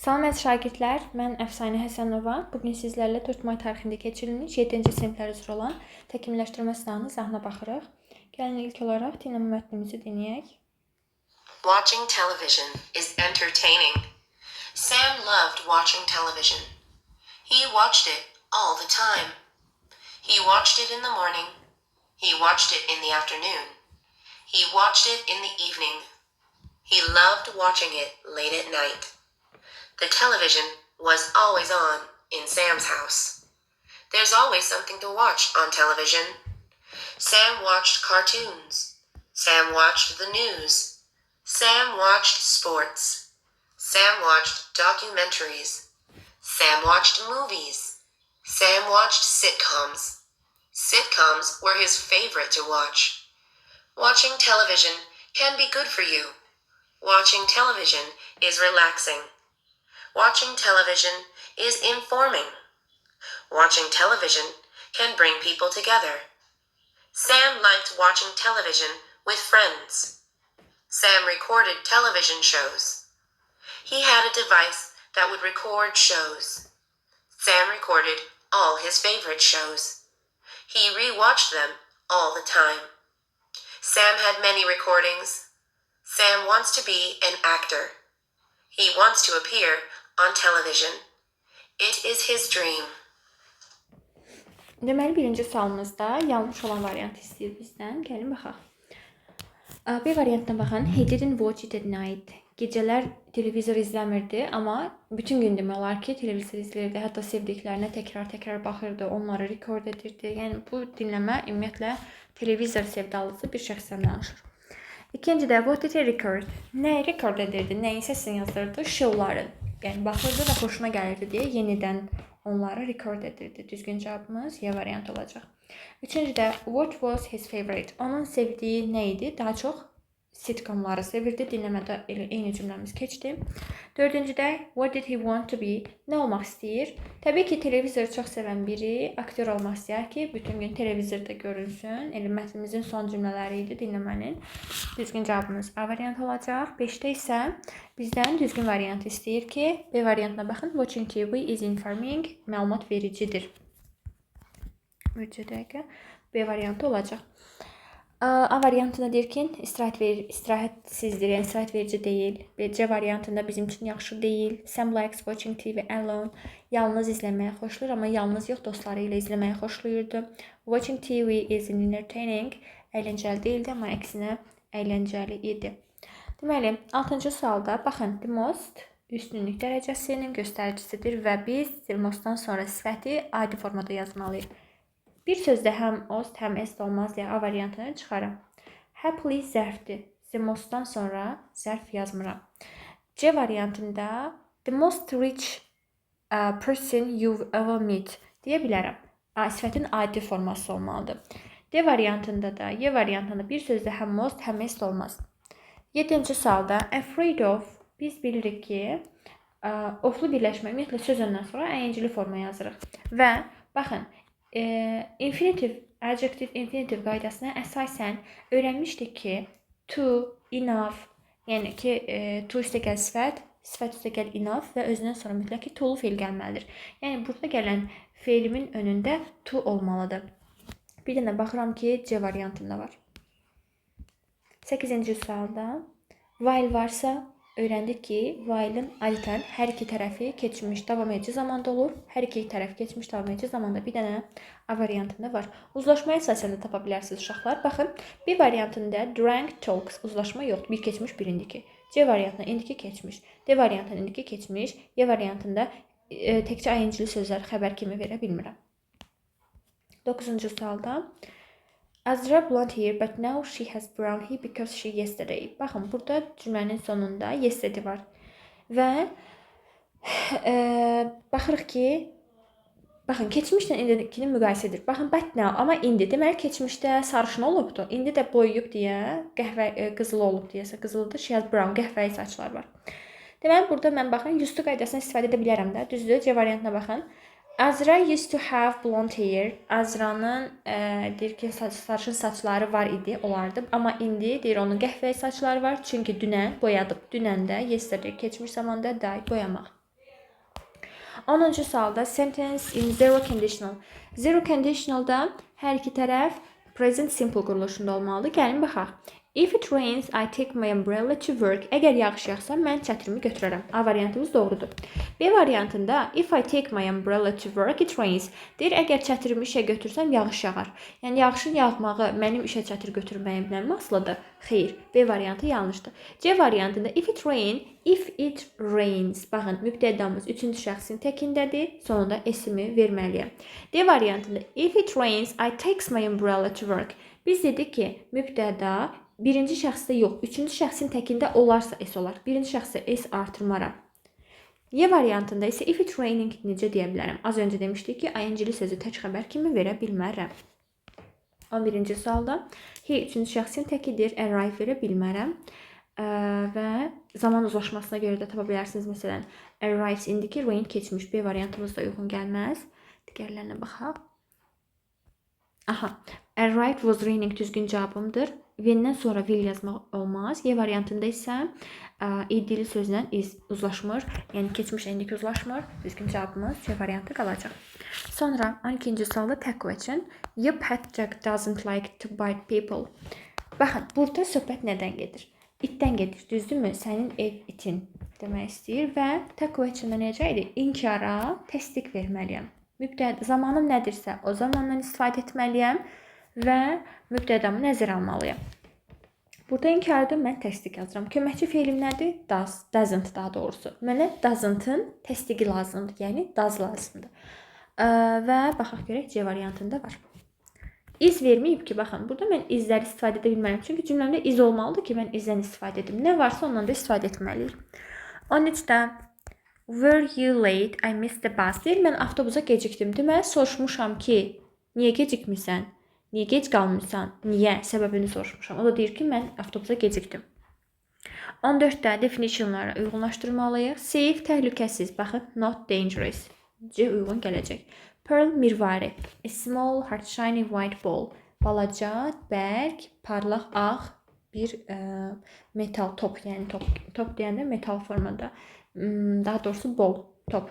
Salam əziz şagirdlər, mən Əfsanə Həsənova. Bugün sizlərlə Türkmay tarixində keçirilmiş 7-ci siniflər üzrə olan təkmilləşdirmə sınağının izahına baxırıq. Gəlin ilk olaraq dinləmə mətnimizi dinləyək. Watching television is entertaining. Sam loved watching television. He watched it all the time. He watched it in the morning. He watched it in the afternoon. He watched it in the evening. He loved watching it late at night. The television was always on in Sam's house. There's always something to watch on television. Sam watched cartoons. Sam watched the news. Sam watched sports. Sam watched documentaries. Sam watched movies. Sam watched sitcoms. Sitcoms were his favorite to watch. Watching television can be good for you. Watching television is relaxing. Watching television is informing. Watching television can bring people together. Sam liked watching television with friends. Sam recorded television shows. He had a device that would record shows. Sam recorded all his favorite shows. He rewatched them all the time. Sam had many recordings. Sam wants to be an actor. He wants to appear on television. It is his dream. Deməli, birinci sualımızda yanlış olan variantı istəyir bizdən. Gəlin baxaq. B variantına baxın. He didn't watch it at night. Gecələr televizor izləmirdi, amma bütün gün demək olar ki, televizor izləyirdi. Hətta sevdiklərinə təkrar baxırdı, onları rekord edirdi. Yəni bu dinləmə ümumiyyətlə televizor sevdalısı bir şəxsdən danışır. İkincidə what did he record? Nəyi rekord edirdi? Nəyin səsini yazdırdı? Şovları. Yəni baxırdı və xoşuna gəlirdi deyə yenidən onları rekord edirdi. Düzgün cavabımız Y variantı olacaq. Üçüncüdə what was his favorite? Onun sevdiyi nə idi? Daha çox sitcomları sevirdi. Dinləmədə eyni cümləmiz keçdi. Dördüncüdə what did he want to be? Nə olmaq istəyir? Təbii ki, televizoru çox sevən biri aktyor olmaq istəyər ki, bütün gün televizorda görünsün. Elə mətnimizin son cümlələri idi dinləmənin. Düzgün cavabımız A variantı olacaq. 5-də isə bizdən düzgün variantı istəyir ki, B variantına baxın. Watching TV is informing. Məlumat vericidir. 3 dəqiqə. B variantı olacaq. A variantında deyir ki, istirahətsizdir, yəni istirahət verici deyil. C variantında bizim üçün yaxşı deyil. Sam likes watching TV alone. Yalnız izləməyi xoşlayır, amma yalnız yox, dostları ilə izləməyi xoşlayırdı. Watching TV is entertaining. Əyləncəli deyildi, amma əksinə əyləncəli idi. Deməli, 6-cı sualda baxın, the most üstünlük dərəcəsinin göstəricisidir və biz the mostdan sonra sifəti adi formada yazmalıyıq. Bir sözdə həm ost, həm est olmaz deyə A variantını çıxarım. Happily zərfdir. The mostdan sonra zərf yazmıram. C variantında the most rich person you've ever met deyə bilərəm. Sifətin adi forması olmalıdır. D variantında da, Y variantında bir sözdə həm most, həm est olmaz. 7-ci sualda afraid of biz bilirik ki, oflu birləşmə ümumiyyətlə sözündən sonra əyncili forma yazırıq. Və baxın, infinitiv, adjective infinitiv qaydasına əsasən öyrənmişdik ki, to, enough, yəni ki, to üstəgəl sifət, sifət üstəgəl enough və özündən sonra mütləq ki, to'lu feil gəlməlidir. Yəni burada gələn feilimin önündə to olmalıdır. Bir dənə baxıram ki, C variantında var. 8-ci sualda while varsa öyrəndik ki, while'ın adətən hər iki tərəfi keçmiş davam edici zamanda olur. Hər iki tərəf keçmiş davam edici zamanda bir dənə A variantında var. Uzlaşmaya əsasən də tapa bilərsiniz uşaqlar. Baxın, B variantında drank talks uzlaşma yoxdur. Bir keçmiş, bir indiki. C variantında indiki keçmiş. D variantında indiki keçmiş. Y variantında təkcə ing-li sözlər xəbər kimi verə bilmirəm. 9-cu sualda Azra blonde hair but now she has brown hair because she yesterday. Baxın, burada cümlənin sonunda yesterday var. Və baxırıq ki, baxın, keçmişlə indikini müqayisə edir. Baxın, but now, amma indi. Deməli, keçmişdə sarışın olubdu. İndi də boyuyub deyə, qızılı olub deyəsə, qızılıdır. She has brown, qəhvəyi saçlar var. Deməli, burada mən baxın, used to qaydasını istifadə edə bilərəm də. Düzdür, C variantına baxın. Azra used to have blonde hair. Azra'nın deyir ki, sarışın saçları var idi, olardı. Amma indi deyir onun qəhvəyi saçları var. Çünki dünən boyadıb. Dünən də yesterday keçmiş zamanda day boyamaq. 10-cu sualda sentence in zero conditional. Zero conditionalda hər iki tərəf present simple quruluşunda olmalıdır. Gəlin baxaq. If it rains, I take my umbrella to work. Əgər yağış yağsa, mən çətirimi götürərəm. A variantımız doğrudur. B variantında if I take my umbrella to work, it rains. Deyir, əgər çətirimi işə götürsəm, yağış yağar. Yəni, yağışın yağmağı mənim işə çətir götürməyimlə asılıdır. Xeyr, B variantı yanlışdır. C variantında if it rains. Baxın, mübtədamız 3-cü şəxsin təkindədir. Sonunda s-imi verməliyəm. D variantında if it rains, I takes my umbrella to work. Biz dedik ki, mübtəda birinci şəxsdə yox, 3-cü şəxsin təkində olarsa s olar. Birinci şəxsdə s artırmaram. Y variantında isə if it raining necə deyə bilərəm? Az öncə demişdik ki, ing-li sözü tək xəbər kimi verə bilmərəm. 11-ci sualda he 3-cü şəxsin təkidir, arrive verə bilmərəm. Və zaman uzlaşmasına görə də tapa bilərsiniz. Məsələn, arrives indiki rain keçmiş. B variantımız da uyğun gəlməz. Digərlərinə baxaq. Aha, arrived was raining düzgün cavabımdır. When-dən sonra will yazmaq olmaz. Y variantında isə id-li sözlə is uzlaşmır. Yəni keçmiş indiki uzlaşmır. Düzgün cavabımız C variantı qalacaq. Sonra 12-ci sualda tag question. Your pet Jack doesn't like to bite people. Baxın, burada söhbət nədən gedir? İtdən gedir, düzdürmü? Sənin ev itin demək istəyir və tag question-da necə idi? İnkara təsdiq verməliyəm. Zamanım nədirsə, o zamandan istifadə etməliyəm və mübtədamı nəzərə almalıyam. Burada inkarda mən təsdiq yazıram. Köməkçi feilim nədir? Doesn't daha doğrusu. Mənə doesn't-ın təsdiqi lazımdır. Yəni does lazımdır. Və baxaq görək C variantında var. İz verməyib ki, baxın, burada mən izləri istifadə edə bilmərəm. Çünki cümləmdə iz olmalıdır ki, mən izdən istifadə edim. Nə varsa ondan da istifadə etməliyik. 13-də were you late? I missed the bus. Deyir, mən avtobusa gecikdim. Deməli, soruşmuşam ki, niyə gecikmirsən? Niyə gec qalmırsan? Niyə? Səbəbini soruşmuşam. O da deyir ki, mən avtobusa gecikdim. 14-də definitionlara uyğunlaşdırmalıyıq. Safe, təhlükəsiz. Baxın, not dangerous. C uyğun gələcək. Pearl, mirvari. A small, hard, shiny, white ball. Balaca, bərk, parlaq, ağ bir metal top. Yəni top deyəndə metal formada. Daha doğrusu ball, top.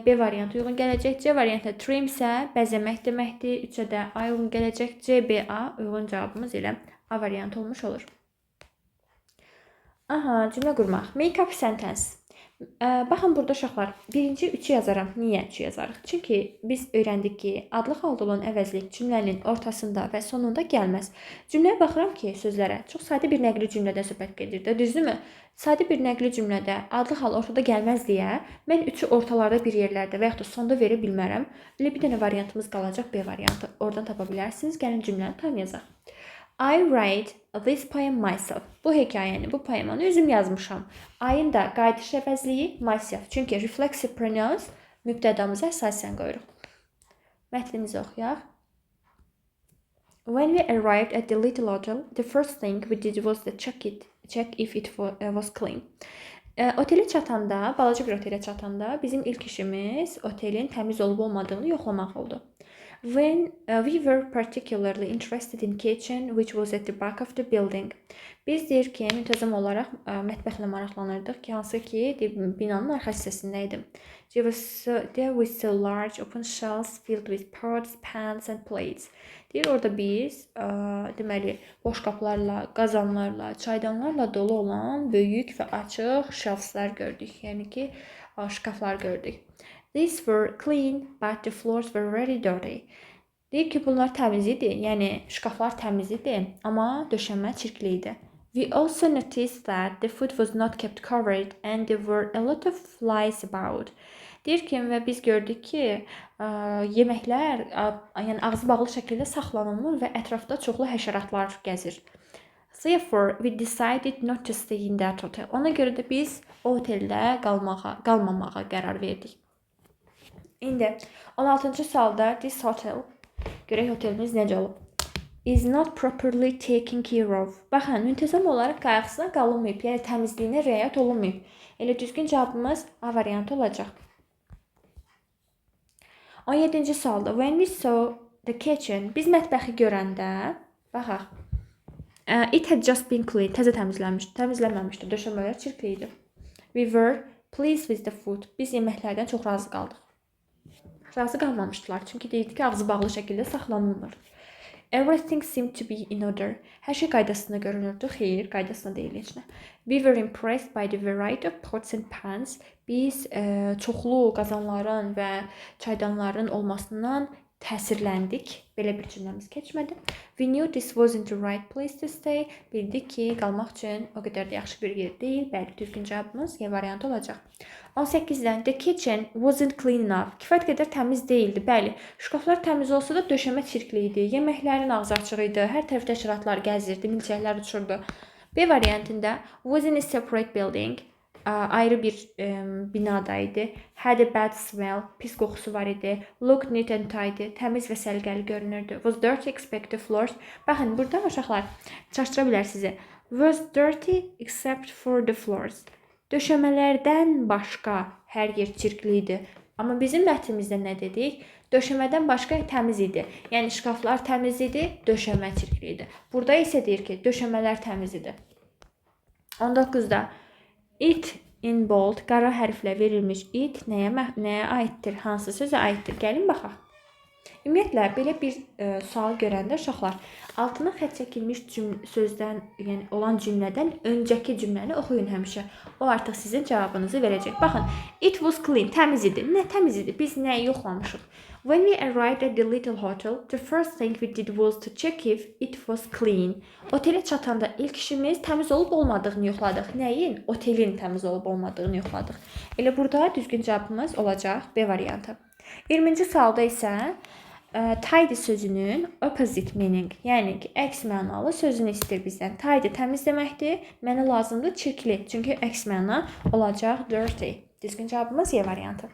B variantı uyğun gələcək. C variantı trim isə bəzəmək deməkdir. 3-ə də A uyğun gələcək. C, B, A uyğun cavabımız ilə A variantı olmuş olur. Aha, cümlə qurmaq. Make up sentence. Baxın, burada uşaqlar, birinci 3-ü yazaram. Niyə 3-ü yazarıq? Çünki biz öyrəndik ki, adlı halda olan əvəzlik cümlənin ortasında və sonunda gəlməz. Cümləyə baxıram ki, sözlərə çox sadə bir nəqli cümlədən söhbət gedir də, düzdürmü? Sadə bir nəqli cümlədə adlı hal ortada gəlməz deyə mən 3-ü ortalarda bir yerlərdə və yaxud da sonda verə bilmərəm. Elə bir dənə variantımız qalacaq, B variantı. Oradan tapa bilərsiniz. Gəlin cümləni tam yazaq. I write this poem myself. Bu hekayəni, bu poemanı özüm yazmışam. I-ın da qayıdış əvəzliyi myself. Çünki reflexive pronouns mübtədamıza əsasən qoyuruq. Mətnimizi oxuyaq. When we arrived at the little hotel, the first thing we did was to check if it was clean. Otelə çatanda, balaca bir otelə çatanda bizim ilk işimiz otelin təmiz olub olmadığını yoxlamaq oldu. When we were particularly interested in kitchen, which was at the back of the building. Biz deyir ki, müntəzəm olaraq mətbəxlə maraqlanırdıq ki, hansı ki binanın arxa hissəsində idi. There were so large open shelves filled with pots, pans and plates. Deyir, orada biz deməli boş qaplarla, qazanlarla, çaydanlarla dolu olan böyük və açıq shelfslər gördük. Yəni ki, şkaflar gördük. These were clean, but the floors were very dirty. Deyir ki, bunlar təmiz idi, yəni şkaflar təmiz idi, amma döşəmə çirkli idi. We also noticed that the food was not kept covered and there were a lot of flies about. Deyir ki, və biz gördük ki, yeməklər yəni ağzı bağlı şəkildə saxlanılmır və ətrafda çoxlu həşəratlar gəzir. Therefore, we decided not to stay in that hotel. Ona görə də biz o oteldə qalmamağa qərar verdik. İndi 16-cı sualda this hotel, görək otelimiz necə olub. Is not properly taken care of. Baxın, müntəzəm olaraq qayğısına qalınmayıb, yəni təmizliyinə riayət olunmayıb. Elə düzgün cavabımız A variantı olacaq. 17-ci sualda when we saw the kitchen, biz mətbəxi görəndə, baxaq, it had just been cleaned, təzə təmizlənməmişdi, döşəmələr çirkli idi. We were pleased with the food. Biz yeməklərdən çox razı qaldıq. Razı qalmamışdılar, çünki deyirdi ki, ağzı bağlı şəkildə saxlanılmır. Everything seemed to be in order. Hər şey qaydasında görünürdü. Xeyr, qaydasında deyil heç nə. We were impressed by the variety of pots and pans. Biz çoxlu qazanların və çaydanların olmasından təsirləndik. Belə bir cümləmiz keçmədi. We knew this wasn't the right place to stay. Bildik ki, qalmaq üçün o qədər də yaxşı bir yer deyil. Bəli, düzgün cavabımız Y variantı olacaq. 18-dən the kitchen wasn't clean enough. Kifayət qədər təmiz deyildi. Bəli, şkaflar təmiz olsa da döşəmə çirkli idi. Yeməklərin ağzı açıq idi. Hər tərəfdə həşəratlar gəzirdi, milçəklər uçurdu. B variantında was in a separate building. Ayrı bir binada idi. Had a bad smell. Pis qoxusu var idi. Looked neat and tidy. Təmiz və səliqəli görünürdü. Was dirty except the floors. Baxın, burada uşaqlar çaşdıra bilər sizi. Was dirty except for the floors. Döşəmələrdən başqa hər yer çirkli idi. Amma bizim mətnimizdə nə dedik? Döşəmədən başqa təmiz idi. Yəni şkaflar təmiz idi, döşəmə çirkli idi. Burada isə deyir ki, döşəmələr təmiz idi. 19-da it in bold qara hərflə verilmiş it nəyə aiddir? Hansı sözə aiddir? Gəlin baxaq. Ümumiyyətlə, belə bir sual görəndə uşaqlar altına xətt çəkilmiş sözdən, yəni olan cümlədən öncəki cümləni oxuyun həmişə. O artıq sizin cavabınızı verəcək. Baxın, it was clean, təmiz idi. Nə təmiz idi? Biz nəyi yoxlamışıq? When we arrived at the little hotel, the first thing we did was to check if it was clean. Otelə çatanda ilk işimiz təmiz olub olmadığını yoxladıq. Nəyin? Otelin təmiz olub olmadığını yoxladıq. Elə burada düzgün cavabımız olacaq B variantı. 20-ci sualda isə tidy sözünün opposite meaning, yəni ki, əks mənalı sözünü istəyir bizdən. Tidy təmiz deməkdir, mənə lazımdır çirkli, çünki əks məna olacaq dirty. Düzgün cavabımız Y variantı.